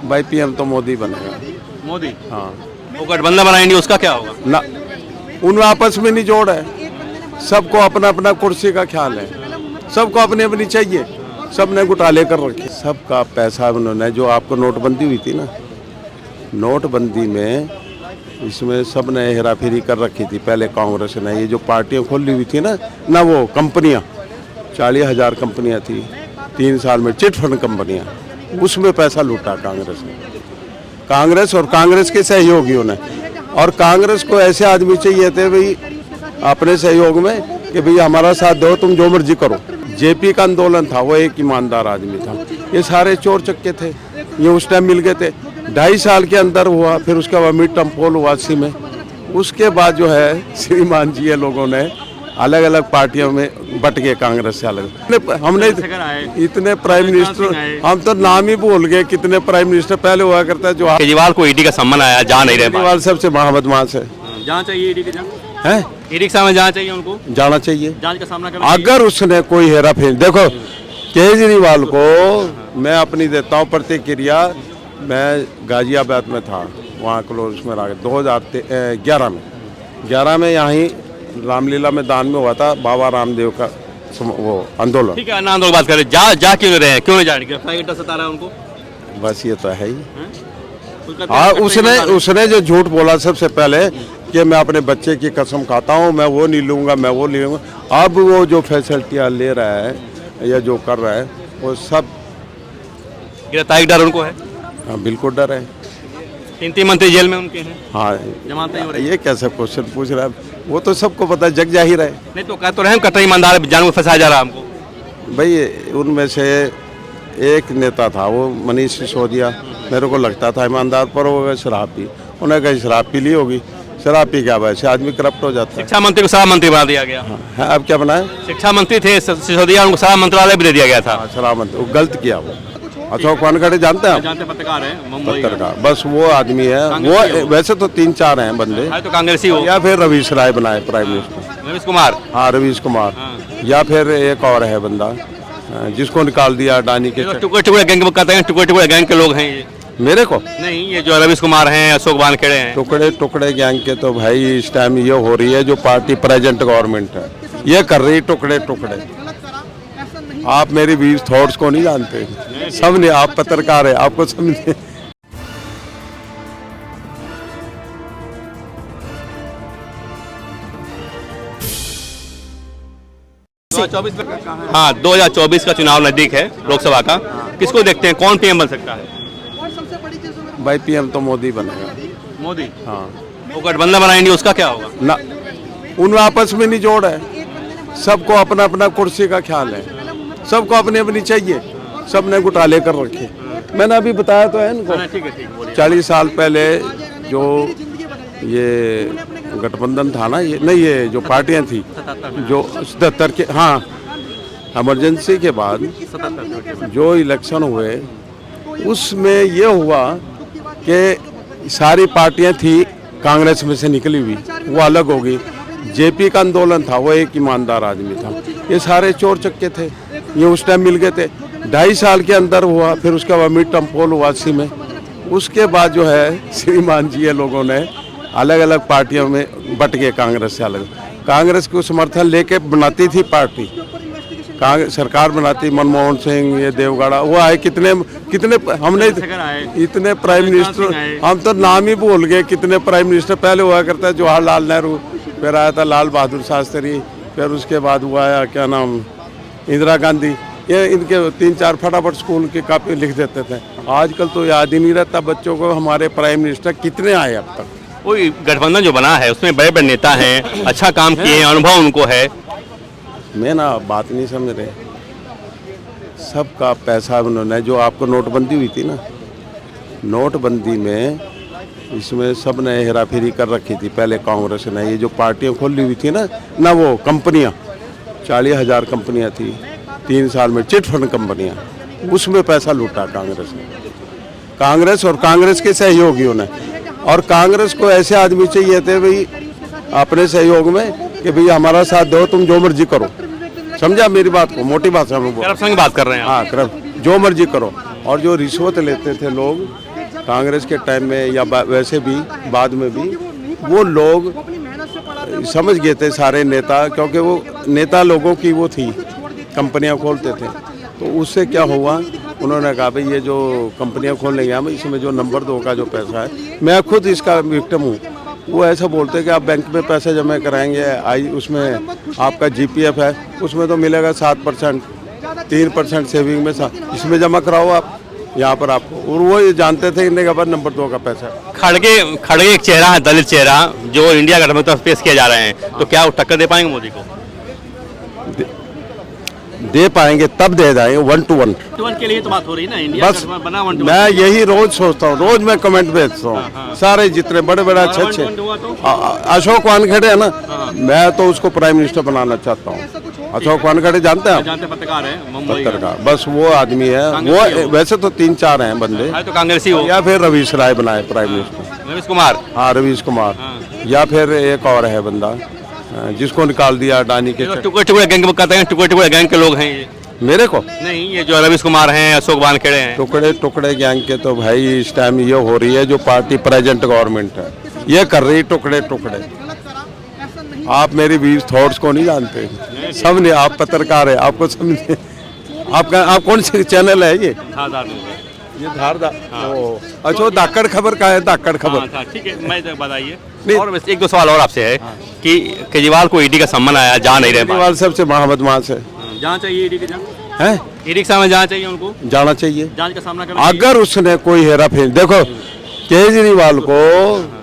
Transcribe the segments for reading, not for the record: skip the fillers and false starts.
भाई पीएम तो मोदी बनेगा। मोदी? हाँ। वो गठबंधन बनाएंगे उसका क्या होगा? ना, उनमें आपस में नहीं जोड़ है, सबको अपना अपना कुर्सी का ख्याल है, सबको अपनी अपनी चाहिए, सबने घोटाले कर रखे, सबका पैसा उन्होंने, जो आपको नोटबंदी हुई थी ना, नोटबंदी में इसमें सबने हेराफेरी कर रखी थी पहले कांग्रेस ने। ये जो पार्टियां खोली हुई थी ना वो कंपनियां, 40,000 कंपनियां थी 3 साल में, चिट फंड कंपनियां, उसमें पैसा लूटा कांग्रेस ने, कांग्रेस और कांग्रेस के सहयोगियों ने। और कांग्रेस को ऐसे आदमी चाहिए थे भाई अपने सहयोग में कि भाई हमारा साथ दो, तुम जो मर्जी करो। जेपी का आंदोलन था, वो एक ईमानदार आदमी था, ये सारे चोर चक्के थे, ये उस टाइम मिल गए थे। 2.5 साल के अंदर हुआ, फिर उसके बाद मिड टर्म पोल हुआ 80 में, उसके बाद जो है श्रीमान जी ये लोगों ने अलग अलग पार्टियों में बट गए, कांग्रेस से अलग। हमने इतने प्राइम मिनिस्टर, हम तो नाम ही भूल गए कितने प्राइम मिनिस्टर पहले हुआ करता है। जो केजरीवाल को ईडी का सम्मान आया, जा नहीं रहे। केजरीवाल सबसे बदमाश है, जाना चाहिए ईडी के, हैं? ईडी के सामने जाना चाहिए, उनको जाना चाहिए, जांच का सामना करना। अगर उसने कोई हेरा फेरी, देखो केजरीवाल को मैं अपनी देता हूँ प्रतिक्रिया। मैं गाजियाबाद में था, वहाँ क्लोज में रहा 2011 में यहाँ रामलीला मैदान में हुआ था बाबा रामदेव का वो आंदोलन। ठीक है, आंदोलन की बात करें, जा क्यों रहे हैं, क्यों नहीं जाने, गिरफ्तारी का डर सता रहा है उनको? बस ये तो है ही। हाँ, उसने जो झूठ बोला सबसे पहले कि मैं अपने बच्चे की कसम खाता हूँ, मैं वो नहीं लूँगा, मैं वो नहीं लूँगा। अब वो जो फैसिलिटियाँ ले रहा है या जो कर रहा है वो सब, गिरफ्तारी डर उनको है? हाँ बिल्कुल डर है। 3 मंत्री जेल में उनके हैं। हाँ, जमानतें हो रही। ये कैसा क्वेश्चन पूछ रहा है, वो तो सबको पता है, जग जाहिर है। नहीं तो कह तो रहे हैं कतई ईमानदार जानवर फंसाया जा रहा है हमको। भाई उनमें से एक नेता था वो मनीष सिसोदिया, मेरे को लगता था ईमानदार, पर वो शराब पी, उन्हें कहीं शराब पी ली होगी, शराब पी क्या वैसे आदमी करप्ट हो जाता है। शिक्षा मंत्री को शराब मंत्री बना दिया गया। हाँ, अब क्या बनाए? शिक्षा मंत्री थे सिसोदिया, उनको शराब मंत्रालय भी दे दिया गया था। शराब मंत्री, वो गलत किया वो। अशोक वानखड़े जानते हैं आप? जानते, पत्रकार है, मुंबई पत्रकार, बस वो आदमी है वो। वैसे तो 3-4 हैं बंदे, तो कांग्रेसी हो, या फिर रवीश राय बनाए प्राइम मिनिस्टर, रवीश कुमार। हाँ रवीश कुमार, या फिर एक और है बंदा जिसको निकाल दिया अडानी के। टुकड़े गैंग कहते हैं, टुकड़े गैंग के लोग हैं ये। मेरे को नहीं, ये जो रवीश कुमार हैं, अशोक वानखेड़े हैं, टुकड़े गैंग के तो भाई इस टाइम ये हो रही है जो पार्टी प्रेजेंट गवर्नमेंट है, ये कर रही टुकड़े। आप मेरी वीर थॉट्स को नहीं जानते, समझे? आप पत्रकार है, आपको समझे। हाँ, 2024 का चुनाव नजदीक है, लोकसभा का। किसको देखते हैं, कौन पीएम बन सकता है? भाई पीएम तो मोदी बनेगा। मोदी? हाँ। वो गठबंधन बनाएंगे उसका क्या होगा? ना, उनमें आपस में नहीं जोड़ है, सबको अपना अपना कुर्सी का ख्याल है, सबको अपनी अपनी चाहिए, सबने घोटाले कर रखे। मैंने अभी बताया तो है इनको। 40 साल पहले जो ये गठबंधन था ना, ये नहीं, ये जो पार्टियां थी जो 77 के, हाँ इमरजेंसी के बाद जो इलेक्शन हुए उसमें ये हुआ कि सारी पार्टियां थी कांग्रेस में से निकली हुई, वो अलग हो गई। जेपी का आंदोलन था, वो एक ईमानदार आदमी था, ये सारे चोर चक्के थे, ये उस टाइम मिल गए थे। 2.5 साल के अंदर हुआ, फिर उसके बाद मिड टर्म पोल हुआ 80 में, उसके बाद जो है श्रीमान जी ये लोगों ने अलग अलग पार्टियों में बट गए, कांग्रेस से अलग। कांग्रेस को समर्थन लेके बनाती थी पार्टी, सरकार बनाती, मनमोहन सिंह, ये देवगौड़ा, वो आए, कितने हमने इतने प्राइम मिनिस्टर, हम तो नाम ही भूल गए कितने प्राइम मिनिस्टर पहले हुआ करता है। जवाहरलाल नेहरू, फिर आया था लाल बहादुर शास्त्री, फिर उसके बाद हुआ है क्या नाम, इंदिरा गांधी। ये इनके 3-4 फटाफट स्कूल की कापी लिख देते थे। आजकल तो याद ही नहीं रहता बच्चों को हमारे प्राइम मिनिस्टर कितने आए अब तक। कोई गठबंधन जो बना है उसमें बड़े बड़े नेता हैं, अच्छा काम किए हैं, अनुभव उनको है। मैं ना बात नहीं समझ रहे, सबका पैसा उन्होंने, जो आपको नोटबंदी हुई थी ना, नोटबंदी में इसमें सबने हेराफेरी कर रखी थी पहले कांग्रेस ने। ये जो पार्टियां खोली हुई थी ना वो कंपनियां, 40,000 कंपनियां थी 3 साल में, चिट फंड कंपनियां, उसमें पैसा लूटा कांग्रेस ने, कांग्रेस और कांग्रेस के सहयोगियों ने। और कांग्रेस को ऐसे आदमी चाहिए थे भाई अपने सहयोग में कि भाई हमारा साथ दो, तुम जो मर्जी करो। समझा मेरी बात को, मोटी भाषा में करप्शन की बात कर रहे हैं। हाँ, जो मर्जी करो। और जो रिश्वत लेते थे लोग कांग्रेस के टाइम में या वैसे भी बाद में भी वो लोग समझ गए थे सारे नेता, क्योंकि वो नेता लोगों की वो थी, कंपनियां खोलते थे। तो उससे क्या हुआ, उन्होंने कहा भाई ये जो कंपनियां खोलने गया, इसमें जो नंबर 2 का जो पैसा है, मैं खुद इसका विक्टिम हूँ। वो ऐसा बोलते हैं कि आप बैंक में पैसा जमा कराएंगे, उसमें आपका GPF है, उसमें तो मिलेगा 7%, 3% सेविंग में, इसमें जमा कराओ आप यहाँ पर आपको। और वो ये जानते थे इनके खबर नंबर 2 का पैसा है। खड़गे एक चेहरा है, दलित चेहरा, जो इंडिया गठबंधन की तरफ पेश किए जा रहे हैं, तो क्या वो टक्कर दे पाएंगे मोदी को? दे पाएंगे तब दे जाएंगे 1 to 1 के लिए तो बात हो रही है ना, इंडिया बस मैं यही रोज सोचता हूँ, रोज मैं कमेंट भेजता हूँ। सारे जितने बड़े बड़े अच्छे अशोक वानखेड़े है ना, मैं तो उसको प्राइम मिनिस्टर बनाना चाहता हूँ। अशोक वानखेड़े जानते हैं आप? पत्रकार है, पत्रकार, बस वो आदमी है। वो वैसे तो 3-4 हैं बंदे, तो कांग्रेसी हो, या फिर रवीश राय बनाए प्राइम मिनिस्टर, रवीश कुमार। हाँ रवीश कुमार, या फिर एक और है बंदा जिसको निकाल दिया अडानी के। टुकड़े टुकड़े गैंग कहते हैं, टुकड़े टुकड़े गैंग के लोग हैं ये। मेरे को नहीं, ये जो रवीश कुमार हैं, अशोक वानखेड़े हैं, टुकड़े टुकड़े गैंग के तो भाई इस टाइम ये हो रही है जो पार्टी प्रेजेंट गवर्नमेंट है, ये कर रही टुकड़े टुकड़े। आप मेरी व्यूज थॉट्स को नहीं जानते, सब नहीं, आप पत्रकार है, आपको समझे। आप कौन सी चैनल है ये धारदार? अच्छा, धाकड़ खबर का है, धाकड़ खबर। ठीक है, मैं बताइए। और एक दो सवाल और आपसे है कि केजरीवाल को ईडी का सम्मन आया, जा नहीं रहे। केजरीवाल सबसे महाबदमाश है, जाना चाहिए ईडी के हैं, ईडी के सामने जाना चाहिए, उनको जाना चाहिए, जांच का सामना करना। अगर उसने कोई हेरा फेरी, देखो केजरीवाल को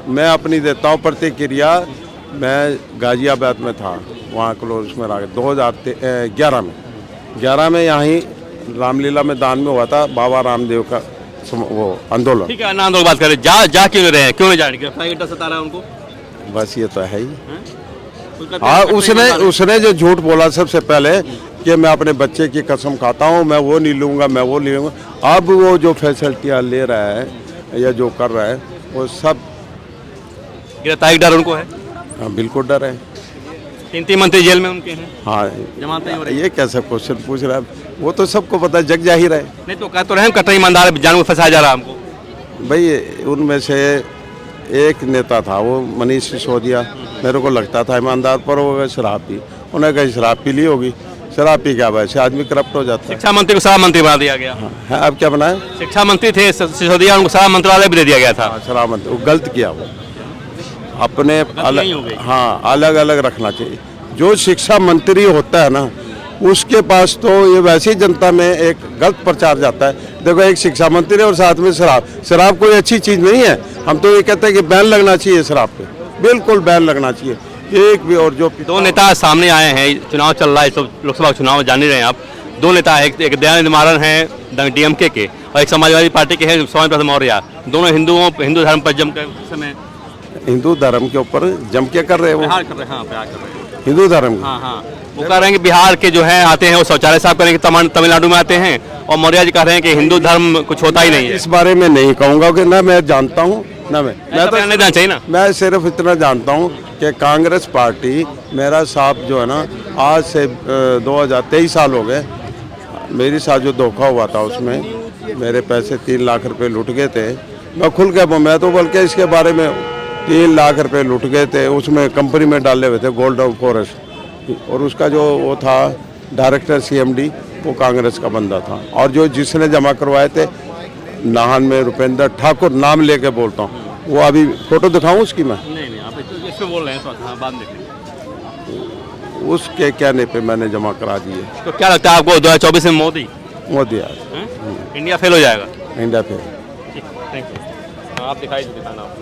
मैं अपनी देता हूँ प्रतिक्रिया। मैं गाजियाबाद में था, वहाँ क्लोज में रहा 2011 में यहाँ ही रामलीला मैदान में हुआ था बाबा रामदेव का वो आंदोलन। ठीक है, आंदोलन बात करें, जा क्यों नहीं रहे, क्यों नहीं जाने के सता रहा है उनको? बस ये तो है ही। हाँ, उसने जो झूठ बोला सबसे पहले कि मैं अपने बच्चे की कसम खाता हूँ, मैं वो नहीं लूँगा, मैं वो नहीं लूँगा। अब वो जो फैसिलिटियाँ ले रहा है या जो कर रहा है वो सब गिरफ्तारी डर उनको है। हाँ, बिल्कुल डर है। 3 मंत्री जेल में उनके हैं। हाँ, जमानतें हो रही है। ये कैसा क्वेश्चन पूछ रहा है? वो तो सबको पता है, जग जाहिर है। नहीं तो कह तो रहे हैं कट्टर ईमानदार जानवर फंसाया जा रहा है हमको। भाई उनमें से एक नेता था, वो मनीष सिसोदिया, मेरे को लगता था ईमानदार, पर वो शराब पी, उन्हें कहीं शराब पी ली होगी। शराब पी क्या, वैसे आदमी करप्ट हो जाता है। शिक्षा मंत्री को शराब मंत्री बना दिया गया। हाँ, अब क्या बनाए? शिक्षा मंत्री थे सिसोदिया, उनको शराब मंत्रालय भी दे दिया गया था। शराब मंत्री, वो गलत किया, वो अपने अलग, हाँ अलग अलग रखना चाहिए। जो शिक्षा मंत्री होता है ना, उसके पास तो ये वैसी जनता में एक गलत प्रचार जाता है। देखो, एक शिक्षा मंत्री और साथ में शराब कोई अच्छी चीज़ नहीं है। हम तो ये कहते हैं कि बैन लगना चाहिए शराब पे, बिल्कुल बैन लगना चाहिए। एक भी, और जो 2 नेता सामने आए हैं, चुनाव चल रहा है, तो लोकसभा चुनाव जान ही रहे हैं आप। 2 नेता है, एक दयानंद मारन है DMK के, और एक समाजवादी पार्टी के हैं स्वामी प्रसाद मौर्य। दोनों हिंदू धर्म पर जम कर समय हिंदू धर्म के ऊपर जम के कर रहे हैं, वो प्यार कर रहे हैं हिंदू धर्म। हाँ, वो कह रहे हैं कि बिहार के जो है आते हैं वो शौचालय साफ करने के तमिलनाडु में आते हैं, और मौर्य जी कह रहे हैं कि हिंदू धर्म कुछ होता ही नहीं है। इस बारे में नहीं कहूँगा कि ना मैं जानता हूँ ना मैं तो नहीं जानना चाहिए ना। मैं सिर्फ इतना जानता हूँ कि कांग्रेस पार्टी, मेरा साहब जो है ना, आज से 2023 साल हो गए, मेरे साथ जो धोखा हुआ था उसमें मेरे पैसे 3 लाख रुपए लुट गए थे। मैं खुल के, मैं तो बल्कि इसके बारे में 3 लाख रुपए लुट गए थे, उसमें कंपनी में डाले हुए थे गोल्ड ऑफ फॉरेस्ट, और उसका जो वो था डायरेक्टर CMD, वो कांग्रेस का बंदा था। और जो जिसने जमा करवाए थे नाहन में रुपेंद्र ठाकुर, नाम लेके बोलता हूँ, वो अभी फोटो दिखाऊं उसकी? मैं नहीं, आप इसमें बोल रहे हैं, तो बाद में उसके कहने पे मैंने जमा करा दिए। तो क्या लगता है आपको 2024 में मोदी आज इंडिया फेल हो जाएगा? India fail. Thank you. आप दिखाना।